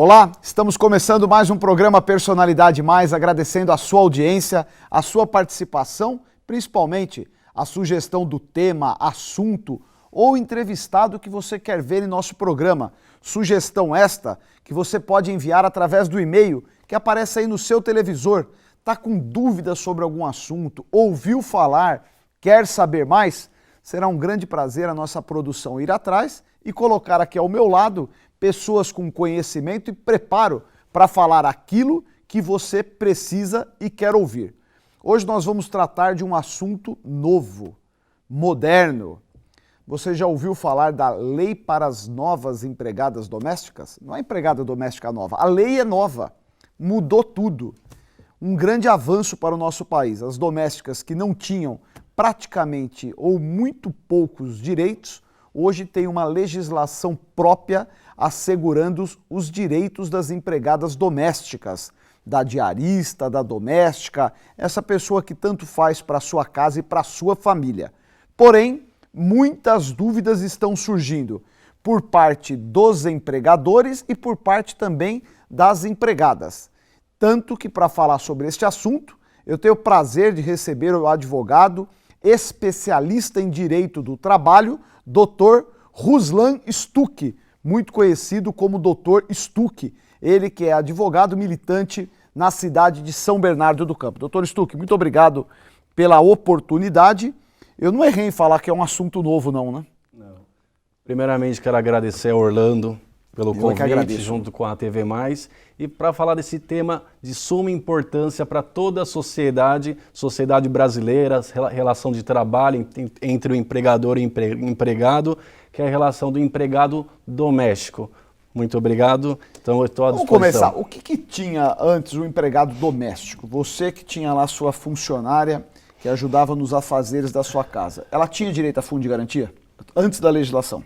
Olá, estamos começando mais um programa Personalidade Mais, agradecendo a sua audiência, a sua participação, principalmente a sugestão do tema, assunto ou entrevistado que você quer ver em nosso programa. Sugestão esta que você pode enviar através do e-mail que aparece aí no seu televisor. Está com dúvidas sobre algum assunto, ouviu falar, quer saber mais? Será um grande prazer a nossa produção ir atrás e colocar aqui ao meu lado pessoas com conhecimento e preparo para falar aquilo que você precisa e quer ouvir. Hoje nós vamos tratar de um assunto novo, moderno. Você já ouviu falar da lei para as novas empregadas domésticas? Não é empregada doméstica nova, a lei é nova, mudou tudo. Um grande avanço para o nosso país. As domésticas que não tinham praticamente ou muito poucos direitos, hoje têm uma legislação própria assegurando os direitos das empregadas domésticas, da diarista, da doméstica, essa pessoa que tanto faz para a sua casa e para a sua família. Porém, muitas dúvidas estão surgindo por parte dos empregadores e por parte também das empregadas. Tanto que, para falar sobre este assunto, eu tenho o prazer de receber o advogado especialista em direito do trabalho, Dr. Ruslan Stuck, muito conhecido como Dr. Stuck, ele que é advogado militante na cidade de São Bernardo do Campo. Dr. Stuck, muito obrigado pela oportunidade. Eu não errei em falar que é um assunto novo não, né? Não. Primeiramente quero agradecer a Orlando pelo convite junto com a TV Mais e para falar desse tema de suma importância para toda a sociedade brasileira, relação de trabalho entre o empregador e empregado, que é a relação do empregado doméstico. Muito obrigado, então eu estou à disposição. Vamos começar. O que tinha antes o empregado doméstico? Você que tinha lá sua funcionária que ajudava nos afazeres da sua casa, ela tinha direito a fundo de garantia antes da legislação?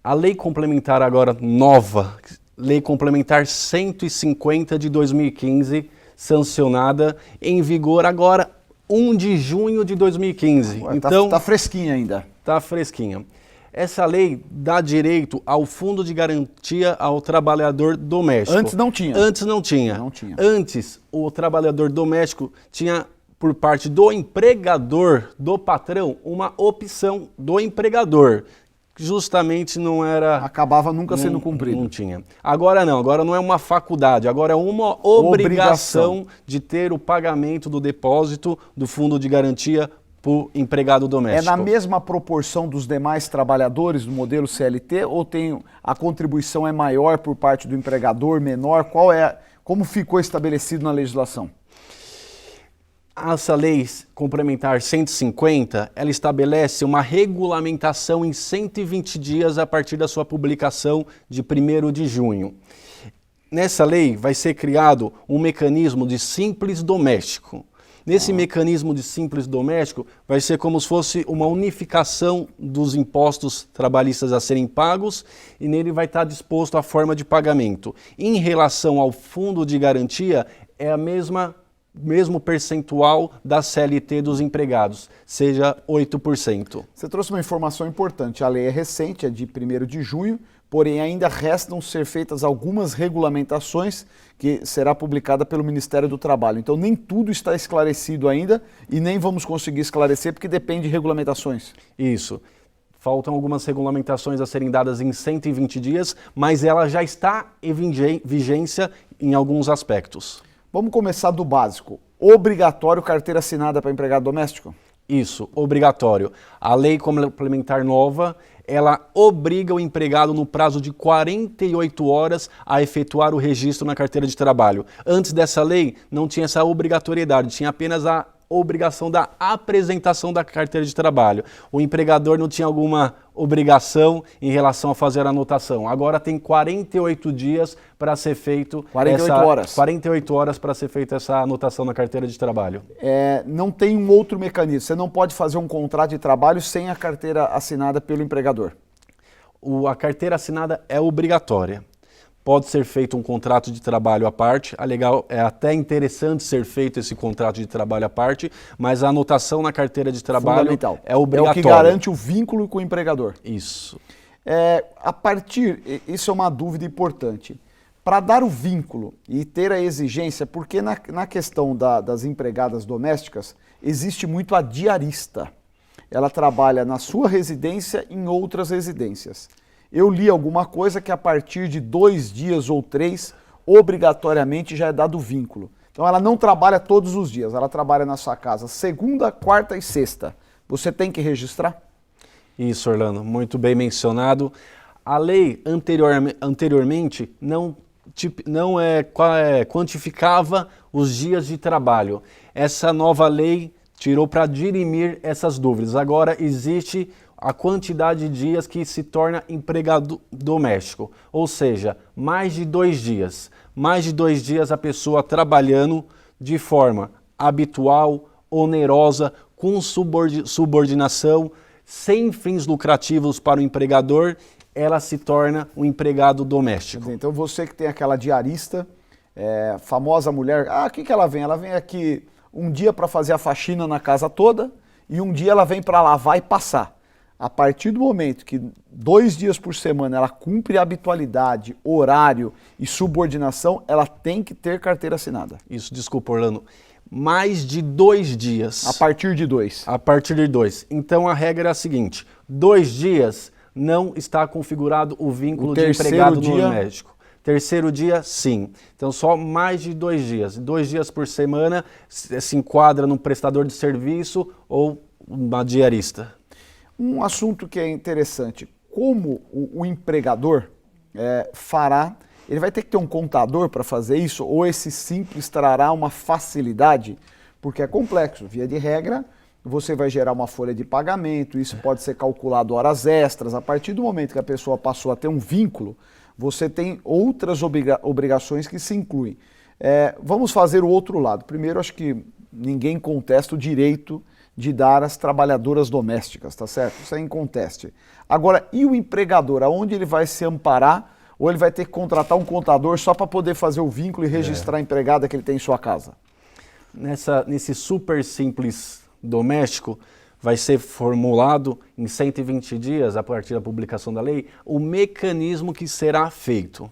A lei complementar agora nova, lei complementar 150 de 2015, sancionada, em vigor agora 1 de junho de 2015. Então, tá fresquinha ainda. Tá fresquinha. Essa lei dá direito ao fundo de garantia ao trabalhador doméstico. Antes não tinha. Antes não tinha. Não tinha. Antes, o trabalhador doméstico tinha, por parte do empregador, do patrão, uma opção do empregador. Justamente não era... Acabava nunca sendo cumprido. Não tinha. Agora não é uma faculdade, agora é uma obrigação de ter o pagamento do depósito do fundo de garantia para o empregado doméstico. É na mesma proporção dos demais trabalhadores do modelo CLT ou a contribuição é maior por parte do empregador, menor? Como ficou estabelecido na legislação? Essa lei complementar 150, ela estabelece uma regulamentação em 120 dias a partir da sua publicação de 1º de junho. Nessa lei vai ser criado um mecanismo de simples doméstico. Nesse mecanismo de simples doméstico vai ser como se fosse uma unificação dos impostos trabalhistas a serem pagos e nele vai estar disposto a forma de pagamento. Em relação ao fundo de garantia, é a mesmo percentual da CLT dos empregados, seja 8%. Você trouxe uma informação importante, a lei é recente, é de 1º de junho, porém ainda restam ser feitas algumas regulamentações que será publicada pelo Ministério do Trabalho. Então nem tudo está esclarecido ainda e nem vamos conseguir esclarecer porque depende de regulamentações. Isso. Faltam algumas regulamentações a serem dadas em 120 dias, mas ela já está em vigência em alguns aspectos. Vamos começar do básico. Obrigatório carteira assinada para empregado doméstico? Isso, obrigatório. A lei complementar nova, ela obriga o empregado no prazo de 48 horas a efetuar o registro na carteira de trabalho. Antes dessa lei, não tinha essa obrigatoriedade, tinha apenas a obrigação da apresentação da carteira de trabalho. O empregador não tinha alguma obrigação em relação a fazer a anotação. Agora tem 48 dias para ser feito 48 horas para ser feita essa anotação na carteira de trabalho. Não tem um outro mecanismo. Você não pode fazer um contrato de trabalho sem a carteira assinada pelo empregador. A carteira assinada é obrigatória. Pode ser feito um contrato de trabalho à parte, é até interessante ser feito esse contrato de trabalho à parte, mas a anotação na carteira de trabalho é obrigatória. É o que garante o vínculo com o empregador. Isso. Isso é uma dúvida importante. Para dar o vínculo e ter a exigência, porque na questão das empregadas domésticas, existe muito a diarista. Ela trabalha na sua residência e em outras residências. Eu li alguma coisa que a partir de 2 dias ou 3, obrigatoriamente já é dado vínculo. Então ela não trabalha todos os dias, ela trabalha na sua casa segunda, quarta e sexta. Você tem que registrar? Isso, Orlando, muito bem mencionado. A lei anteriormente não quantificava os dias de trabalho. Essa nova lei tirou para dirimir essas dúvidas. Agora existe a quantidade de dias que se torna empregado doméstico, ou seja, mais de 2 dias. Mais de 2 dias a pessoa trabalhando de forma habitual, onerosa, com subordinação, sem fins lucrativos para o empregador, ela se torna um empregado doméstico. Então você que tem aquela diarista, famosa mulher, o que ela vem? Ela vem aqui um dia para fazer a faxina na casa toda e um dia ela vem para lavar e passar. A partir do momento que 2 dias por semana ela cumpre a habitualidade, horário e subordinação, ela tem que ter carteira assinada. Isso, desculpa, Orlando. Mais de 2 dias. A partir de 2. A partir de 2. Então a regra é a seguinte: 2 dias não está configurado o vínculo de empregado doméstico. Terceiro dia, sim. Então só mais de 2 dias. 2 dias por semana se enquadra num prestador de serviço ou uma diarista. Um assunto que é interessante, como o empregador fará, ele vai ter que ter um contador para fazer isso, ou esse simples trará uma facilidade, porque é complexo. Via de regra, você vai gerar uma folha de pagamento, isso pode ser calculado horas extras. A partir do momento que a pessoa passou a ter um vínculo, você tem outras obrigações que se incluem. Vamos fazer o outro lado. Primeiro, acho que ninguém contesta o direito de dar às trabalhadoras domésticas, tá certo? Isso é inconteste. Agora, e o empregador? Aonde ele vai se amparar? Ou ele vai ter que contratar um contador só para poder fazer o vínculo e registrar a empregada que ele tem em sua casa? Nesse super simples doméstico, vai ser formulado em 120 dias, a partir da publicação da lei, o mecanismo que será feito.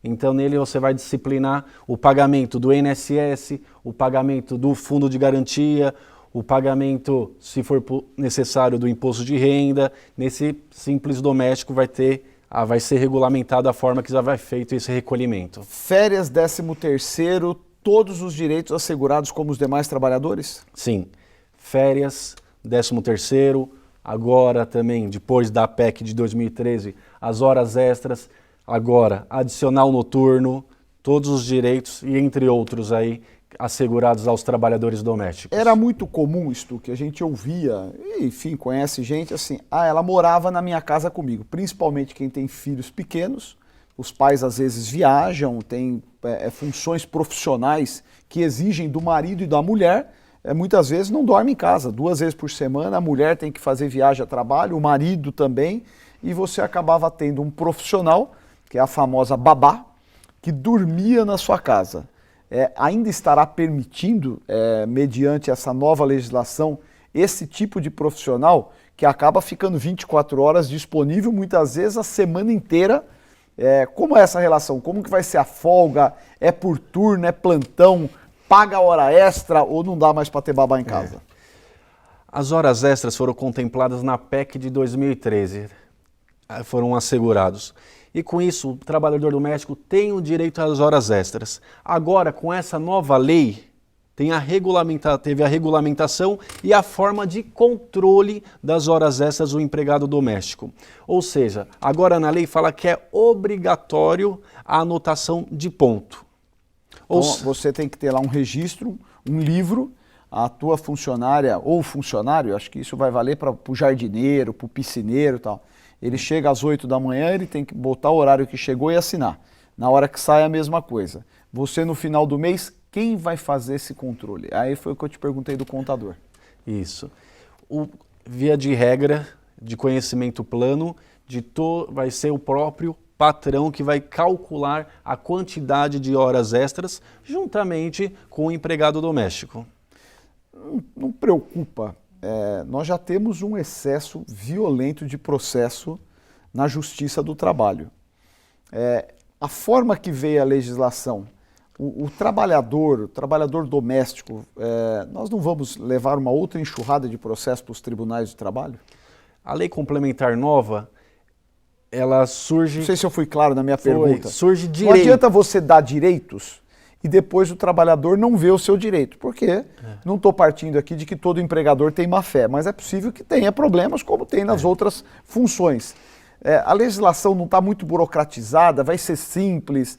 Então, nele você vai disciplinar o pagamento do INSS, o pagamento do fundo de garantia, o pagamento, se for necessário, do imposto de renda. Nesse simples doméstico vai ser regulamentado a forma que já vai feito esse recolhimento. Férias, 13º, todos os direitos assegurados como os demais trabalhadores? Sim. Férias, 13º, agora também, depois da PEC de 2013, as horas extras, agora adicional noturno, todos os direitos e entre outros aí assegurados aos trabalhadores domésticos. Era muito comum isto que a gente ouvia, e, enfim, conhece gente assim, ela morava na minha casa comigo, principalmente quem tem filhos pequenos, os pais às vezes viajam, têm funções profissionais que exigem do marido e da mulher, muitas vezes não dorme em casa, 2 vezes por semana a mulher tem que fazer viagem a trabalho, o marido também, e você acabava tendo um profissional, que é a famosa babá, que dormia na sua casa. Ainda estará permitindo, mediante essa nova legislação, esse tipo de profissional que acaba ficando 24 horas disponível, muitas vezes a semana inteira. Como é essa relação? Como que vai ser a folga? É por turno, é plantão, paga hora extra ou não dá mais para ter babá em casa? As horas extras foram contempladas na PEC de 2013, foram assegurados. E com isso, o trabalhador doméstico tem o direito às horas extras. Agora, com essa nova lei, teve a regulamentação e a forma de controle das horas extras do empregado doméstico. Ou seja, agora na lei fala que é obrigatório a anotação de ponto. Então, você tem que ter lá um registro, um livro, a tua funcionária ou funcionário, acho que isso vai valer para o jardineiro, para o piscineiro e tal. Ele chega às 8 da manhã, ele tem que botar o horário que chegou e assinar. Na hora que sai, a mesma coisa. Você, no final do mês, quem vai fazer esse controle? Aí foi o que eu te perguntei do contador. Isso. Via de regra, de conhecimento plano, vai ser o próprio patrão que vai calcular a quantidade de horas extras juntamente com o empregado doméstico. Não preocupa. Nós já temos um excesso violento de processo na Justiça do Trabalho. A forma que veio a legislação, o trabalhador doméstico, nós não vamos levar uma outra enxurrada de processos para os tribunais de trabalho? A lei complementar nova, ela surge... Não sei se eu fui claro na minha pergunta. Surge direito. Não adianta você dar direitos e depois o trabalhador não vê o seu direito. Por quê? Não estou partindo aqui de que todo empregador tem má fé, mas é possível que tenha problemas como tem nas outras funções. A legislação não está muito burocratizada, vai ser simples.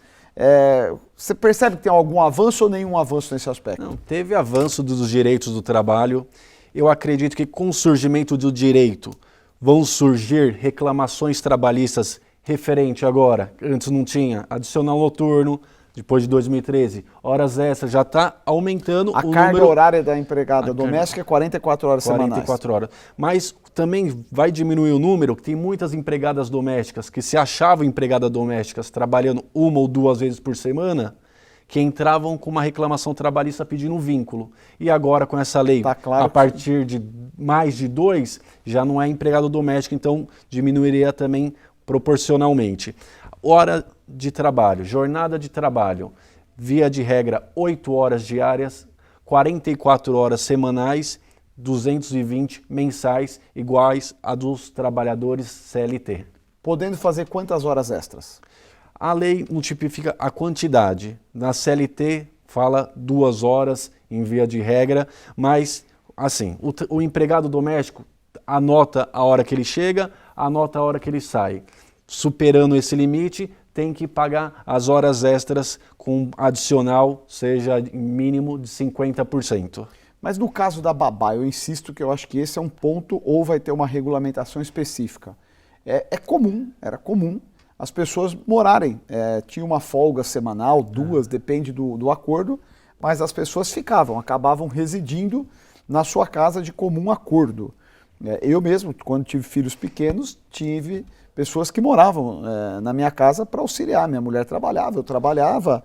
Você percebe que tem algum avanço ou nenhum avanço nesse aspecto? Não, teve avanço dos direitos do trabalho. Eu acredito que com o surgimento do direito vão surgir reclamações trabalhistas referente agora, antes não tinha, adicional noturno, depois de 2013, horas extras, já está aumentando a carga horária da empregada doméstica é 44 horas semanais. 44 horas. Mas também vai diminuir o número, que tem muitas empregadas domésticas que se achavam empregadas domésticas trabalhando 1 ou 2 vezes por semana, que entravam com uma reclamação trabalhista pedindo um vínculo. E agora com essa lei, tá claro a partir de mais de 2, já não é empregado doméstico, então diminuiria também proporcionalmente. Hora de trabalho, jornada de trabalho, via de regra 8 horas diárias, 44 horas semanais, 220 mensais, iguais a dos trabalhadores CLT. Podendo fazer quantas horas extras? A lei não tipifica a quantidade. Na CLT fala 2 horas em via de regra, mas assim, o empregado doméstico anota a hora que ele chega, anota a hora que ele sai. Superando esse limite, tem que pagar as horas extras com adicional, seja mínimo de 50%. Mas no caso da babá, eu insisto que eu acho que esse é um ponto ou vai ter uma regulamentação específica. Era comum as pessoas morarem, tinha uma folga semanal, 2, depende do acordo, mas as pessoas acabavam residindo na sua casa de comum acordo. Eu mesmo, quando tive filhos pequenos, tive pessoas que moravam na minha casa para auxiliar. Minha mulher trabalhava, eu trabalhava,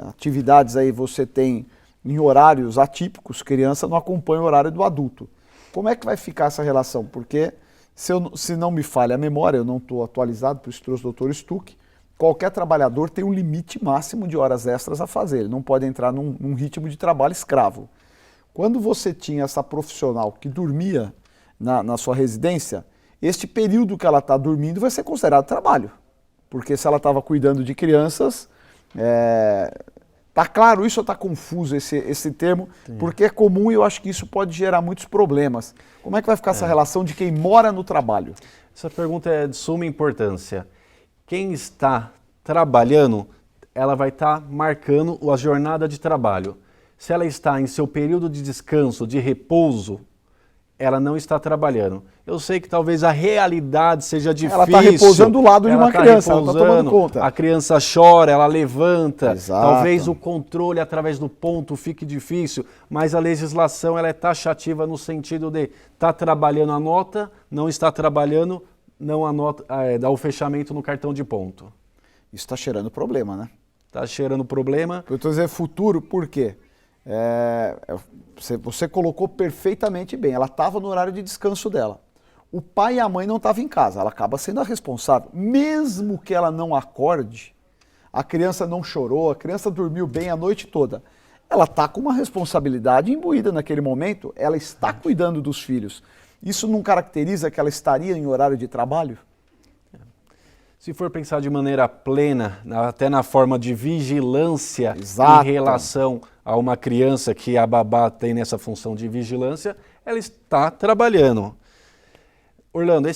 atividades aí você tem em horários atípicos, criança não acompanha o horário do adulto. Como é que vai ficar essa relação? Porque, se não me falha a memória, eu não estou atualizado, por isso trouxe o Dr. Stuck, qualquer trabalhador tem um limite máximo de horas extras a fazer, ele não pode entrar num ritmo de trabalho escravo. Quando você tinha essa profissional que dormia na sua residência, este período que ela está dormindo vai ser considerado trabalho, porque se ela estava cuidando de crianças, está claro isso ou está confuso esse termo? Sim. Porque é comum e eu acho que isso pode gerar muitos problemas. Como é que vai ficar essa relação de quem mora no trabalho? Essa pergunta é de suma importância. Quem está trabalhando, ela vai estar marcando a jornada de trabalho. Se ela está em seu período de descanso, de repouso, ela não está trabalhando. Eu sei que talvez a realidade seja difícil. Ela está repousando do lado de uma criança, ela está tomando conta. A criança chora, ela levanta. Exato. Talvez o controle através do ponto fique difícil, mas a legislação ela é taxativa no sentido de está trabalhando, anota, não está trabalhando, não anota, dá o fechamento no cartão de ponto. Isso está cheirando problema, né? Está cheirando problema. Eu estou dizendo futuro, por quê? Você colocou perfeitamente bem, ela estava no horário de descanso dela. O pai e a mãe não estavam em casa, ela acaba sendo a responsável. Mesmo que ela não acorde, a criança não chorou, a criança dormiu bem a noite toda. Ela está com uma responsabilidade imbuída naquele momento, ela está cuidando dos filhos. Isso não caracteriza que ela estaria em horário de trabalho? Se for pensar de maneira plena, até na forma de vigilância Exato. Em relação a uma criança que a babá tem nessa função de vigilância, ela está trabalhando. Orlando,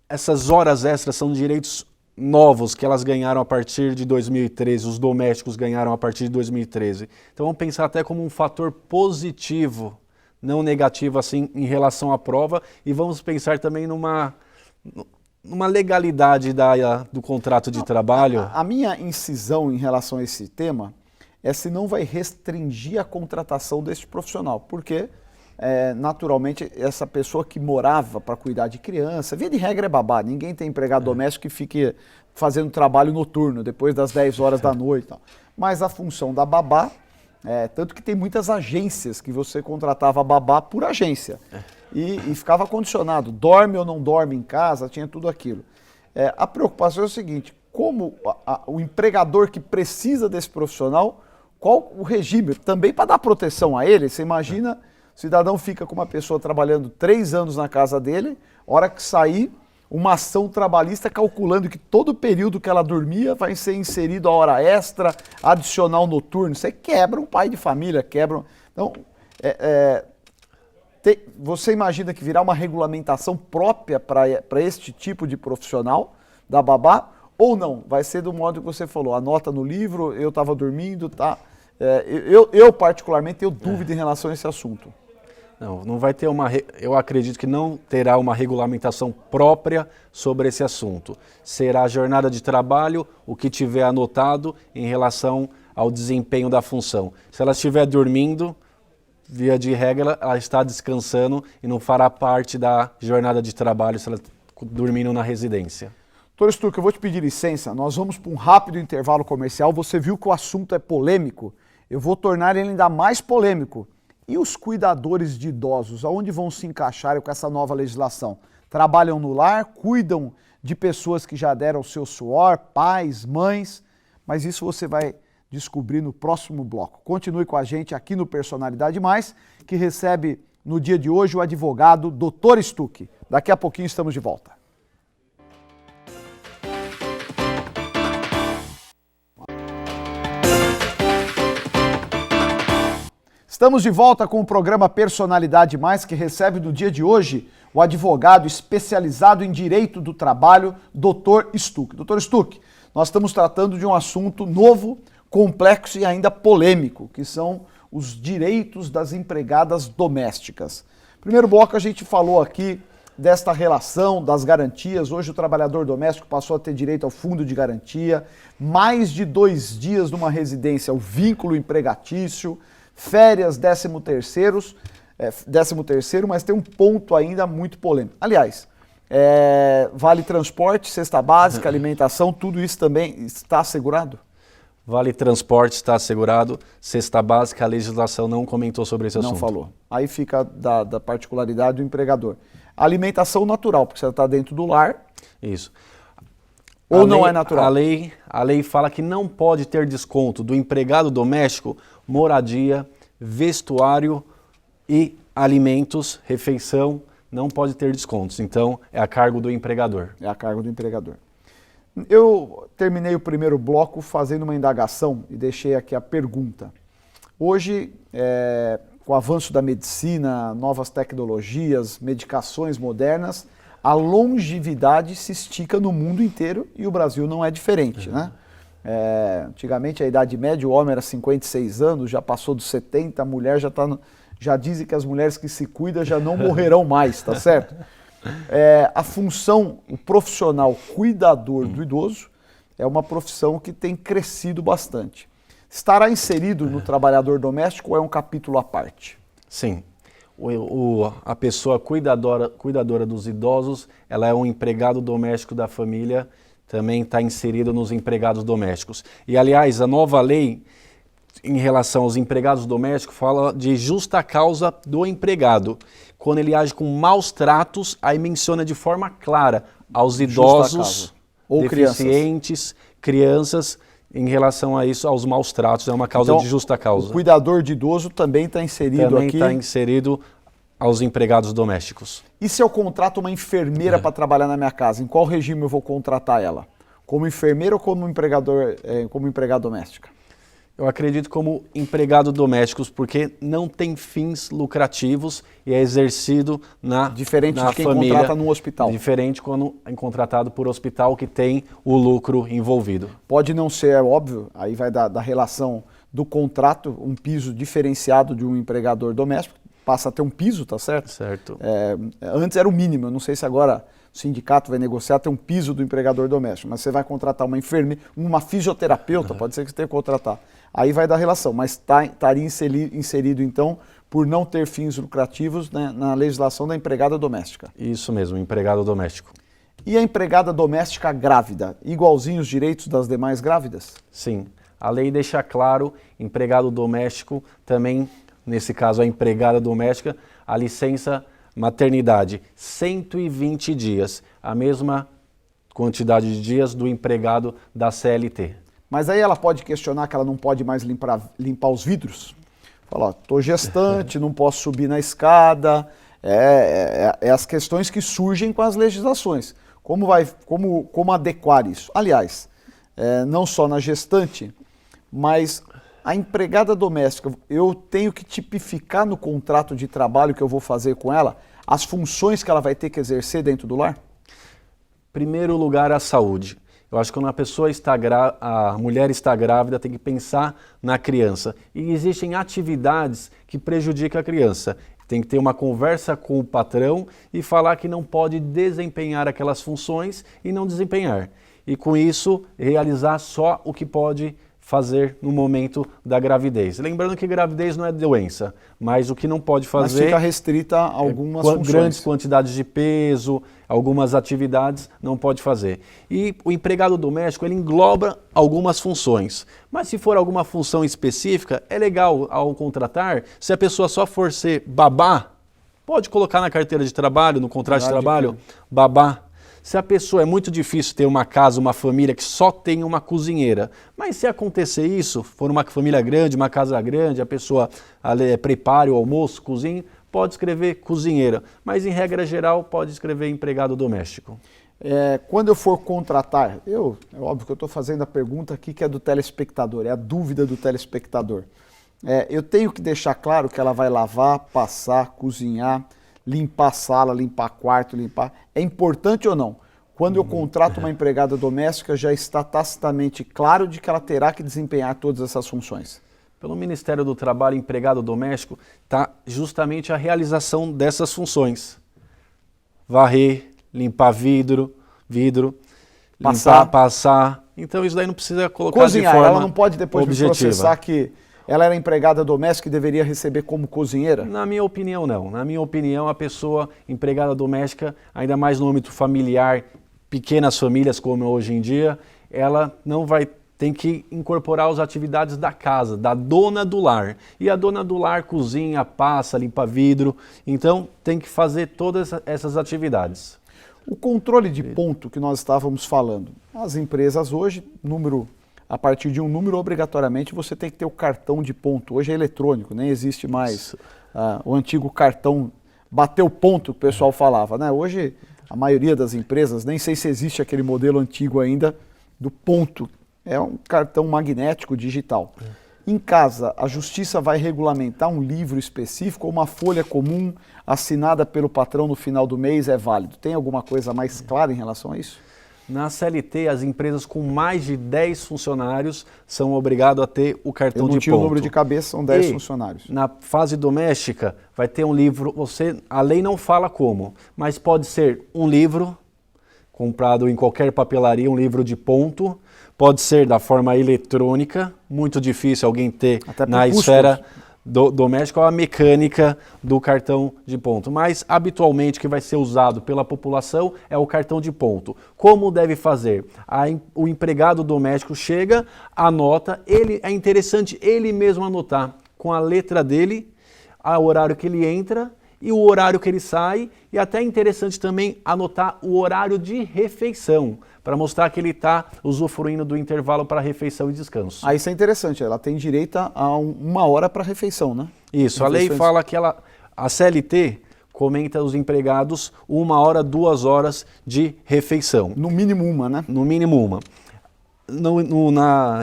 essas horas extras são direitos novos que elas ganharam a partir de 2013, os domésticos ganharam a partir de 2013. Então vamos pensar até como um fator positivo, não negativo assim em relação à prova, e vamos pensar também numa legalidade do contrato de trabalho. A minha incisão em relação a esse tema é se não vai restringir a contratação deste profissional, porque naturalmente essa pessoa que morava para cuidar de criança, via de regra é babá, ninguém tem empregado doméstico que fique fazendo trabalho noturno depois das 10 horas da noite. Tal. Mas a função da babá, tanto que tem muitas agências que você contratava babá por agência. E ficava condicionado, dorme ou não dorme em casa, tinha tudo aquilo. A preocupação é o seguinte, como o empregador que precisa desse profissional, qual o regime, também para dar proteção a ele. Você imagina, o cidadão fica com uma pessoa trabalhando 3 anos na casa dele, hora que sair, uma ação trabalhista calculando que todo o período que ela dormia vai ser inserido a hora extra, adicional noturno. Você quebra um pai de família, quebra... Então, você imagina que virá uma regulamentação própria para este tipo de profissional da babá, ou não? Vai ser do modo que você falou, anota no livro, eu estava dormindo, tá? Eu particularmente tenho dúvida em relação a esse assunto. Não vai ter eu acredito que não terá uma regulamentação própria sobre esse assunto. Será a jornada de trabalho, o que tiver anotado em relação ao desempenho da função. Se ela estiver dormindo, via de regra, ela está descansando e não fará parte da jornada de trabalho se ela dormindo na residência. Doutor Stuck, eu vou te pedir licença, nós vamos para um rápido intervalo comercial. Você viu que o assunto é polêmico, eu vou tornar ele ainda mais polêmico. E os cuidadores de idosos, aonde vão se encaixar com essa nova legislação? Trabalham no lar, cuidam de pessoas que já deram o seu suor, pais, mães, mas isso você vai descobrir no próximo bloco. Continue com a gente aqui no Personalidade Mais, que recebe no dia de hoje o advogado Dr. Stuck. Daqui a pouquinho estamos de volta. Estamos de volta com o programa Personalidade Mais, que recebe no dia de hoje o advogado especializado em Direito do Trabalho, Dr. Stuck. Dr. Stuck, nós estamos tratando de um assunto novo, complexo e ainda polêmico, que são os direitos das empregadas domésticas. Primeiro bloco a gente falou aqui desta relação, das garantias. Hoje o trabalhador doméstico passou a ter direito ao fundo de garantia, mais de 2 dias numa residência, o vínculo empregatício, férias 13º, mas tem um ponto ainda muito polêmico. Aliás, vale transporte, cesta básica, alimentação, tudo isso também está assegurado? Vale transporte está assegurado, cesta básica, a legislação não comentou sobre esse assunto. Não falou. Aí fica da particularidade do empregador. Alimentação natural, porque você está dentro do lar. Isso. Ou não é natural? A lei fala que não pode ter desconto do empregado doméstico, moradia, vestuário e alimentos, refeição, não pode ter descontos. Então, é a cargo do empregador. É a cargo do empregador. Eu terminei o primeiro bloco fazendo uma indagação e deixei aqui a pergunta. Hoje, com o avanço da medicina, novas tecnologias, medicações modernas, a longevidade se estica no mundo inteiro e o Brasil não é diferente, né? Antigamente a idade média, o homem era 56 anos, já passou dos 70, a mulher já dizem que as mulheres que se cuidam já não morrerão mais, tá certo? A função, o profissional cuidador do idoso é uma profissão que tem crescido bastante. Estará inserido no trabalhador doméstico ou é um capítulo à parte? Sim. A pessoa cuidadora dos idosos, ela é um empregado doméstico da família, também está inserido nos empregados domésticos. E, aliás, a nova lei em relação aos empregados domésticos fala de justa causa do empregado. Quando ele age com maus tratos, aí menciona de forma clara aos idosos, ou deficientes, crianças, em relação a isso, aos maus tratos. É uma causa então, de justa causa. O cuidador de idoso também está inserido também aqui? Também está inserido aos empregados domésticos. E se eu contrato uma enfermeira para trabalhar na minha casa, em qual regime eu vou contratar ela? Como enfermeira ou como empregado doméstica? Eu acredito como empregado domésticos, porque não tem fins lucrativos e é exercido na Diferente na de quem família, contrata no hospital. Diferente quando é contratado por hospital que tem o lucro envolvido. Pode não ser, é óbvio, aí vai da relação do contrato, um piso diferenciado de um empregador doméstico, passa a ter um piso, tá certo? Certo. Antes era o mínimo, eu não sei se agora o sindicato vai negociar ter um piso do empregador doméstico, mas você vai contratar uma enfermeira, uma fisioterapeuta, pode ser que você tenha que contratar. Aí vai dar relação, mas estaria inserido então por não ter fins lucrativos, né, na legislação da empregada doméstica. Isso mesmo, empregado doméstico. E a empregada doméstica grávida, igualzinho os direitos das demais grávidas? Sim, a lei deixa claro, empregado doméstico também, nesse caso a empregada doméstica, a licença maternidade, 120 dias, a mesma quantidade de dias do empregado da CLT. Mas aí ela pode questionar que ela não pode mais limpar os vidros? Fala, ó, tô gestante, não posso subir na escada. É as questões que surgem com as legislações. Como adequar isso? Aliás, não só na gestante, mas a empregada doméstica, eu tenho que tipificar no contrato de trabalho que eu vou fazer com ela as funções que ela vai ter que exercer dentro do lar? Primeiro lugar, a saúde. Eu acho que quando a mulher está grávida, tem que pensar na criança. E existem atividades que prejudicam a criança. Tem que ter uma conversa com o patrão e falar que não pode desempenhar aquelas funções e não desempenhar. E com isso, realizar só o que pode fazer no momento da gravidez. Lembrando que gravidez não é doença, mas o que não pode fazer... Mas fica restrita a algumas funções. Grandes quantidades de peso, algumas atividades não pode fazer. E o empregado doméstico, ele engloba algumas funções. Mas se for alguma função específica, é legal ao contratar, se a pessoa só for ser babá, pode colocar na carteira de trabalho, no contrato de trabalho, babá. Se a pessoa é muito difícil ter uma casa, uma família que só tem uma cozinheira, mas se acontecer isso, for uma família grande, uma casa grande, a pessoa prepare o almoço, cozinhe, pode escrever cozinheira, mas em regra geral pode escrever empregado doméstico. Quando eu for contratar, é óbvio que eu estou fazendo a pergunta aqui que é do telespectador, é a dúvida do telespectador. Eu tenho que deixar claro que ela vai lavar, passar, cozinhar, limpar a sala, limpar quarto, É importante ou não? Quando eu contrato uma empregada doméstica, já está tacitamente claro de que ela terá que desempenhar todas essas funções. Pelo Ministério do Trabalho, empregado doméstico está justamente a realização dessas funções. Varrer, limpar vidro, passar. Então isso daí não precisa colocar cozinhar, de forma ela não pode depois objetiva. Me processar que ela era empregada doméstica e deveria receber como cozinheira? Na minha opinião, não. Na minha opinião, a pessoa empregada doméstica, ainda mais no âmbito familiar, pequenas famílias como hoje em dia, ela tem que incorporar as atividades da casa, da dona do lar. E a dona do lar cozinha, passa, limpa vidro. Então, tem que fazer todas essas atividades. O controle de ponto que nós estávamos falando. As empresas hoje, a partir de um número, obrigatoriamente, você tem que ter o cartão de ponto. Hoje é eletrônico, nem existe mais o antigo cartão, bateu ponto que o pessoal falava, né? Hoje, a maioria das empresas, nem sei se existe aquele modelo antigo ainda, do ponto. É um cartão magnético digital. Em casa, a justiça vai regulamentar um livro específico ou uma folha comum assinada pelo patrão no final do mês é válido? Tem alguma coisa mais clara em relação a isso? Na CLT, as empresas com mais de 10 funcionários são obrigadas a ter o cartão de ponto. O número de cabeça, são 10 funcionários. Na fase doméstica, vai ter um livro, a lei não fala como, mas pode ser um livro, comprado em qualquer papelaria, um livro de ponto, pode ser da forma eletrônica, muito difícil alguém ter na esfera doméstica ou a mecânica do cartão de ponto. Mas, habitualmente, que vai ser usado pela população é o cartão de ponto. Como deve fazer? O empregado doméstico chega, anota, é interessante ele mesmo anotar com a letra dele, o horário que ele entra e o horário que ele sai, e até é interessante também anotar o horário de refeição, para mostrar que ele está usufruindo do intervalo para refeição e descanso. Isso é interessante, ela tem direito a 1 hora para refeição, né? Isso, a lei fala que a CLT comenta os empregados 1 hora, 2 horas de refeição. No mínimo 1, né? No mínimo 1. Na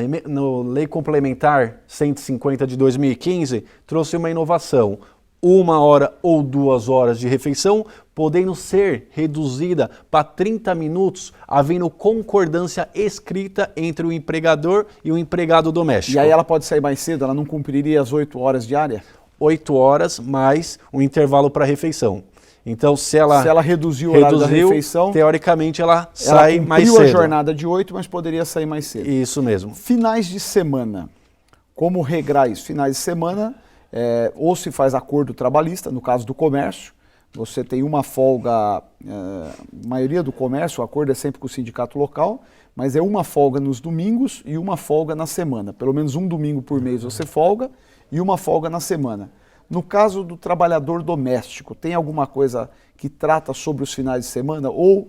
Lei Complementar 150 de 2015, trouxe uma inovação. 1 hora ou 2 horas de refeição, podendo ser reduzida para 30 minutos, havendo concordância escrita entre o empregador e o empregado doméstico. E aí ela pode sair mais cedo? Ela não cumpriria as 8 horas diárias? 8 horas mais um intervalo para refeição. Então, se ela reduziu o horário da refeição, teoricamente ela sai mais cedo. Ela cumpriu a jornada de 8, mas poderia sair mais cedo. Isso mesmo. Finais de semana. Como regrar isso? Finais de semana, ou se faz acordo trabalhista, no caso do comércio, você tem uma folga, a maioria do comércio, o acordo é sempre com o sindicato local, mas é uma folga nos domingos e uma folga na semana. Pelo menos um domingo por mês você folga e uma folga na semana. No caso do trabalhador doméstico, tem alguma coisa que trata sobre os finais de semana ou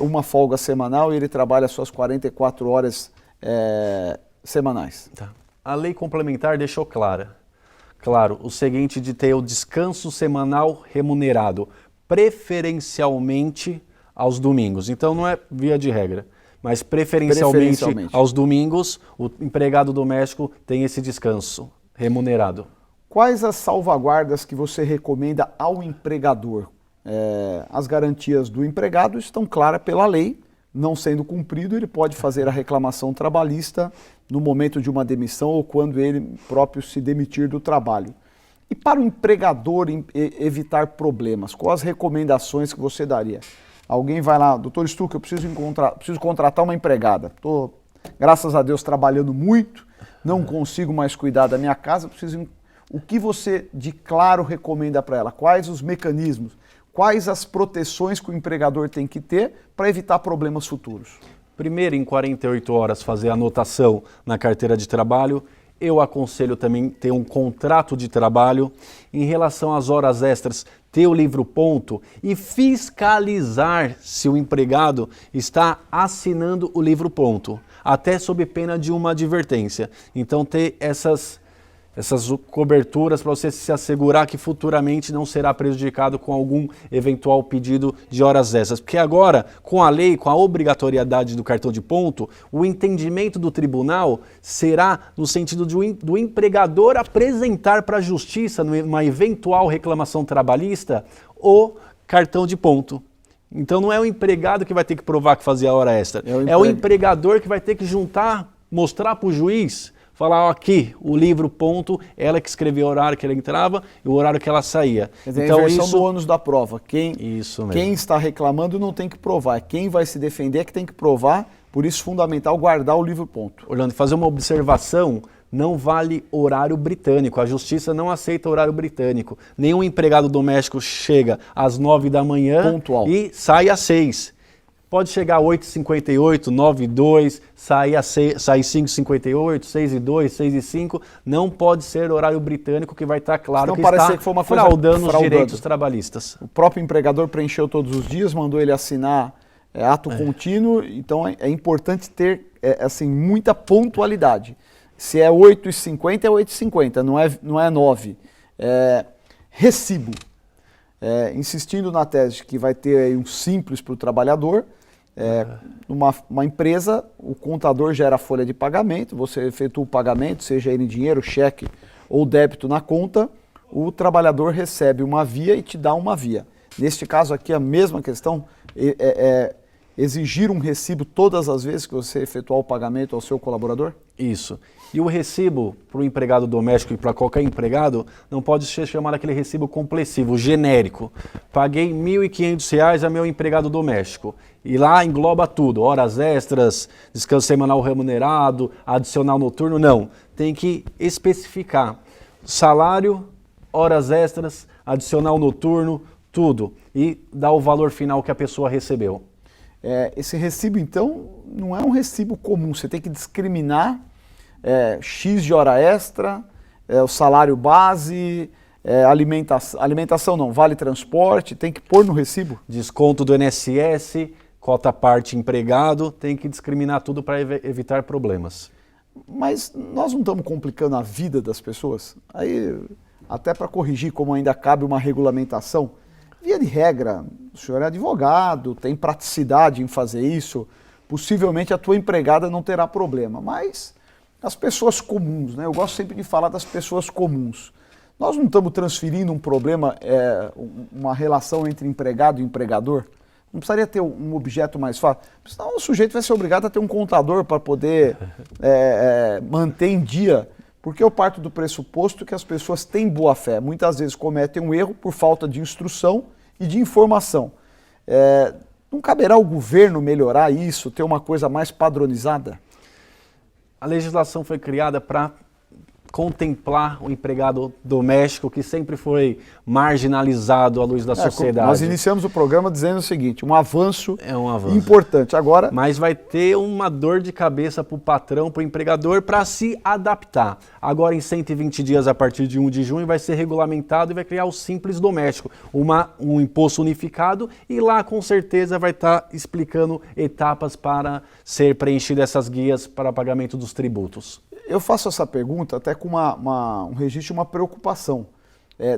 uma folga semanal e ele trabalha suas 44 horas semanais? Tá. A lei complementar deixou claro o seguinte de ter o descanso semanal remunerado, preferencialmente aos domingos. Então não é via de regra, mas preferencialmente aos domingos o empregado doméstico tem esse descanso remunerado. Quais as salvaguardas que você recomenda ao empregador? As garantias do empregado estão claras pela lei, não sendo cumprido, ele pode fazer a reclamação trabalhista no momento de uma demissão ou quando ele próprio se demitir do trabalho. E para o empregador evitar problemas, quais as recomendações que você daria? Alguém vai lá, doutor Stuck, eu preciso contratar uma empregada. Estou, graças a Deus, trabalhando muito, não consigo mais cuidar da minha casa, o que você de claro recomenda para ela? Quais os mecanismos? Quais as proteções que o empregador tem que ter para evitar problemas futuros? Primeiro, em 48 horas, fazer a anotação na carteira de trabalho. Eu aconselho também ter um contrato de trabalho. Em relação às horas extras, ter o livro-ponto e fiscalizar se o empregado está assinando o livro-ponto, até sob pena de uma advertência. Então, ter essas coberturas para você se assegurar que futuramente não será prejudicado com algum eventual pedido de horas extras. Porque agora, com a lei, com a obrigatoriedade do cartão de ponto, o entendimento do tribunal será no sentido do empregador apresentar para a justiça, numa eventual reclamação trabalhista, o cartão de ponto. Então não é o empregado que vai ter que provar que fazia a hora extra, é o empregador que vai ter que juntar, mostrar para o juiz, falar, ó, aqui, o livro ponto, ela que escreveu o horário que ela entrava e o horário que ela saía. Quer dizer, então, a inversão do ônus da prova. Quem está reclamando não tem que provar, quem vai se defender é que tem que provar, por isso é fundamental guardar o livro ponto. Orlando, fazer uma observação, não vale horário britânico, a justiça não aceita horário britânico. Nenhum empregado doméstico chega às 9 da manhã pontual e sai às 6. Pode chegar às 8h58, 9h02, sair 5h58, 6h02, 6h05. Não pode ser horário britânico que vai estar claro que está fraudando os direitos trabalhistas. O próprio empregador preencheu todos os dias, mandou ele assinar ato contínuo, então é importante ter assim, muita pontualidade. Se é 8h50, é 8h50, não é 9. Recibo. Insistindo na tese que vai ter aí um simples para o trabalhador, uma empresa, o contador gera a folha de pagamento, você efetua o pagamento, seja ele em dinheiro, cheque ou débito na conta, o trabalhador recebe uma via e te dá uma via. Neste caso aqui, a mesma questão, exigir um recibo todas as vezes que você efetuar o pagamento ao seu colaborador? Isso. E o recibo para o empregado doméstico e para qualquer empregado não pode ser chamado aquele recibo complessivo, genérico. Paguei R$ 1.500 a meu empregado doméstico. E lá engloba tudo, horas extras, descanso semanal remunerado, adicional noturno, não. Tem que especificar salário, horas extras, adicional noturno, tudo. E dar o valor final que a pessoa recebeu. Esse recibo, então, não é um recibo comum, você tem que discriminar X de hora extra, o salário base, alimentação não, vale transporte, tem que pôr no recibo? Desconto do INSS, cota parte empregado, tem que discriminar tudo para evitar problemas. Mas nós não estamos complicando a vida das pessoas? Aí, até para corrigir como ainda cabe uma regulamentação, via de regra, o senhor é advogado, tem praticidade em fazer isso, possivelmente a tua empregada não terá problema, mas as pessoas comuns, né? Eu gosto sempre de falar das pessoas comuns. Nós não estamos transferindo um problema, uma relação entre empregado e empregador? Não precisaria ter um objeto mais fácil? Senão o sujeito vai ser obrigado a ter um contador para poder manter em dia. Porque eu parto do pressuposto que as pessoas têm boa fé, muitas vezes cometem um erro por falta de instrução e de informação. Não caberá ao governo melhorar isso, ter uma coisa mais padronizada? A legislação foi criada para contemplar o empregado doméstico que sempre foi marginalizado à luz da sociedade. Nós iniciamos o programa dizendo o seguinte, um avanço, importante. Agora, mas vai ter uma dor de cabeça para o patrão, para o empregador, para se adaptar. Agora, em 120 dias, a partir de 1 de junho, vai ser regulamentado e vai criar o Simples Doméstico, um imposto unificado, e lá com certeza vai estar explicando etapas para ser preenchidas essas guias para pagamento dos tributos. Eu faço essa pergunta até com um registro de uma preocupação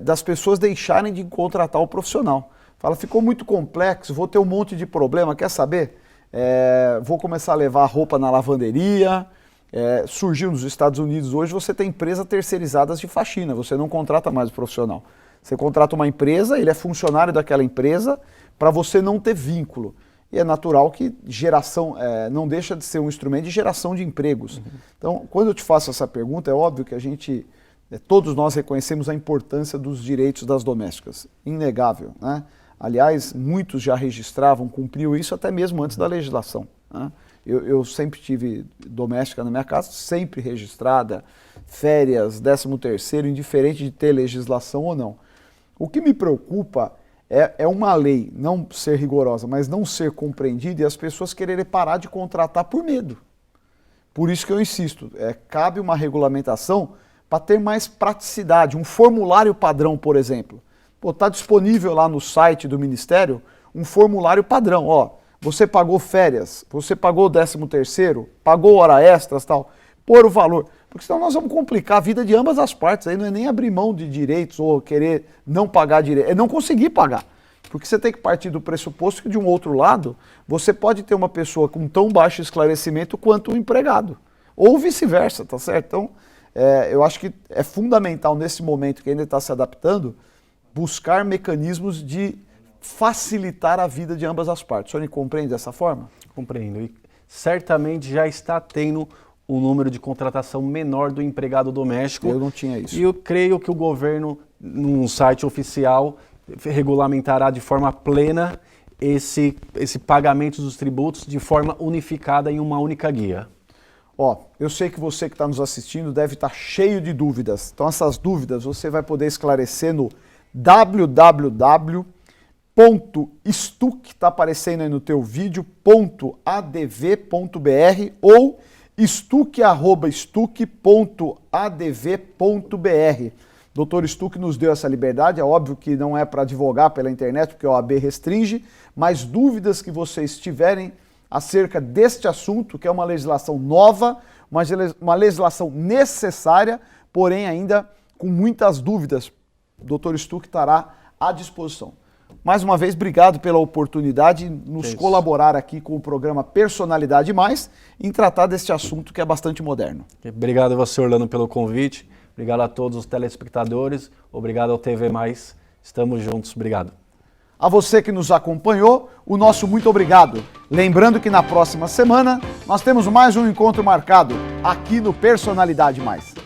das pessoas deixarem de contratar o profissional. Fala, ficou muito complexo, vou ter um monte de problema, quer saber? Vou começar a levar roupa na lavanderia. Surgiu nos Estados Unidos hoje, você tem empresas terceirizadas de faxina, você não contrata mais o profissional. Você contrata uma empresa, ele é funcionário daquela empresa, para você não ter vínculo. E é natural que geração não deixa de ser um instrumento de geração de empregos. Então, quando eu te faço essa pergunta, é óbvio que todos nós reconhecemos a importância dos direitos das domésticas. Inegável, né? Aliás, muitos já registravam, cumpriam isso até mesmo antes da legislação, né? Eu sempre tive doméstica na minha casa, sempre registrada, férias, 13º, indiferente de ter legislação ou não. O que me preocupa é uma lei não ser rigorosa, mas não ser compreendida e as pessoas quererem parar de contratar por medo. Por isso que eu insisto, cabe uma regulamentação para ter mais praticidade, um formulário padrão, por exemplo. Está disponível lá no site do Ministério um formulário padrão. Você pagou férias, você pagou 13º, pagou hora extras, tal, pôr o valor. Porque senão nós vamos complicar a vida de ambas as partes. Aí não é nem abrir mão de direitos ou querer não pagar direito, é não conseguir pagar. Porque você tem que partir do pressuposto que, de um outro lado, você pode ter uma pessoa com tão baixo esclarecimento quanto o empregado. Ou vice-versa, tá certo? Então, eu acho que é fundamental, nesse momento que ainda está se adaptando, buscar mecanismos de facilitar a vida de ambas as partes. O senhor me compreende dessa forma? Compreendo. E certamente já está tendo um número de contratação menor do empregado doméstico. Eu não tinha isso. E eu creio que o governo, num site oficial, regulamentará de forma plena esse pagamento dos tributos de forma unificada em uma única guia. Eu sei que você que está nos assistindo deve estar cheio de dúvidas. Então essas dúvidas você vai poder esclarecer no www.stuc, está aparecendo aí no teu vídeo, .adv.br ou stuc@stuc.adv.br. Dr. Stuc nos deu essa liberdade, é óbvio que não é para divulgar pela internet, porque a OAB restringe, mas dúvidas que vocês tiverem acerca deste assunto, que é uma legislação nova, uma legislação necessária, porém ainda com muitas dúvidas, o Dr. Stuc estará à disposição. Mais uma vez, obrigado pela oportunidade de nos colaborar aqui com o programa Personalidade Mais em tratar deste assunto que é bastante moderno. Obrigado a você, Orlando, pelo convite. Obrigado a todos os telespectadores. Obrigado ao TV Mais. Estamos juntos. Obrigado. A você que nos acompanhou, o nosso muito obrigado. Lembrando que na próxima semana nós temos mais um encontro marcado aqui no Personalidade Mais.